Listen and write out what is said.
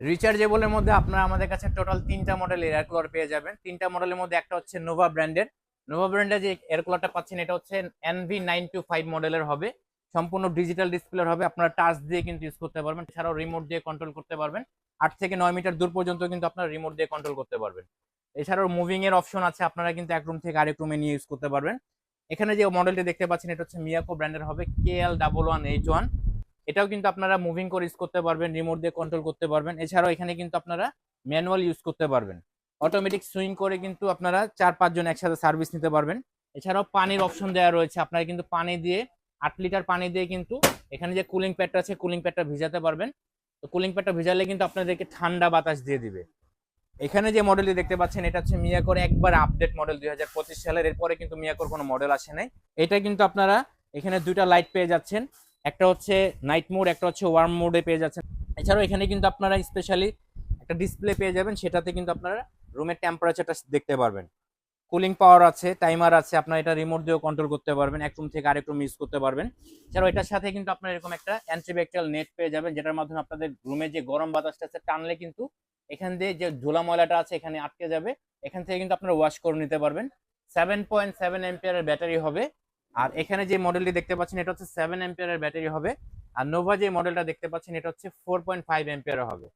রিচার্জেবলের মধ্যে আপনারা আমাদের কাছে টোটাল ৩টা মডেলের এয়ার কুলার পেয়ে যাবেন। ৩টা মডেলের মধ্যে একটা হচ্ছে নোভা ব্র্যান্ডের। নোভা ব্র্যান্ডের যে এয়ার কুলারটা পাচ্ছেন এটা হচ্ছে NV925 মডেলের হবে। সম্পূর্ণ ডিজিটাল ডিসপ্লের হবে। আপনারা টাচ দিয়ে কিন্তু ইউজ করতে পারবেন। এছাড়াও রিমোট দিয়ে কন্ট্রোল করতে পারবেন। ৮ থেকে ৯ মিটার দূর পর্যন্ত কিন্তু আপনারা রিমোট দিয়ে কন্ট্রোল করতে পারবেন। এছাড়াও মুভিং এর অপশন আছে। আপনারা কিন্তু এক রুম থেকে আরেক রুমে নিয়ে ইউজ করতে পারবেন। এখানে যে মডেলটি দেখতে পাচ্ছেন এটা হচ্ছে মিয়াকো ব্র্যান্ডের হবে KL11H1। এটাও কিন্তু আপনারা মুভিং করে ইউজ করতে পারবেন, রিমোট দিয়ে কন্ট্রোল করতে পারবেন। এছাড়াও এখানে কিন্তু আপনারা ম্যানুয়াল ইউজ করতে পারবেন। অটোমেটিক সুইং করে কিন্তু আপনারা ৪-৫ জন একসাথে সার্ভিস নিতে পারবেন। এছাড়াও পানির অপশন দেওয়া রয়েছে। আপনারা কিন্তু পানি দিয়ে ৮ লিটার পানি দিয়ে কিন্তু এখানে যে কুলিং প্যাডটা আছে কুলিং প্যাডটা ভিজাতে পারবেন। তো কুলিং প্যাডটা ভিজালে কিন্তু আপনাদেরকে ঠান্ডা বাতাস দিয়ে দিবে। এখানে যে মডেলটি দেখতে পাচ্ছেন এটা হচ্ছে মিয়াকোর একবার আপডেট মডেল ২০২৫ সালের। এরপরে কিন্তু মিয়াকোর কোনো মডেল আসে নাই। এটা কিন্তু আপনারা এখানে দুইটা লাইট পেয়ে যাচ্ছেন। একটা হচ্ছে নাইট মোড, একটা হচ্ছে ওয়ার্ম মোডে পেয়ে যাচ্ছেন। এছাড়াও এখানে কিন্তু আপনারা স্পেশালি একটা ডিসপ্লে পেয়ে যাবেন, সেটাতে কিন্তু আপনারা রুমের টেম্পারেচারটা দেখতে পারবেন। কুলিং পাওয়ার আছে, টাইমার আছে। আপনারা এটা রিমোট দিয়েও কন্ট্রোল করতে পারবেন, এক রুম থেকে আরেক রুম ইউজ করতে পারবেন। এছাড়াও এটার সাথে কিন্তু আপনারা এরকম একটা অ্যান্টিব্যাকটেরিয়াল নেট পেয়ে যাবেন, যেটার মাধ্যমে আপনাদের রুমে যে গরম বাতাসটা আছে টানলে কিন্তু এখান দিয়ে যে ধুলা ময়লাটা আছে এখানে আটকে যাবে। এখান থেকে কিন্তু আপনারা ওয়াশ করে নিতে পারবেন। 7.7 এম্পিয়ারের ব্যাটারি হবে। আর এখানে যে মডেলটি দেখতে পাচ্ছেন এটা হচ্ছে 7 এম্পিয়ারের ব্যাটারি হবে। আর নোভা যে মডেলটা দেখতে পাচ্ছেন এটা হচ্ছে 4.5 এম্পিয়ারের হবে।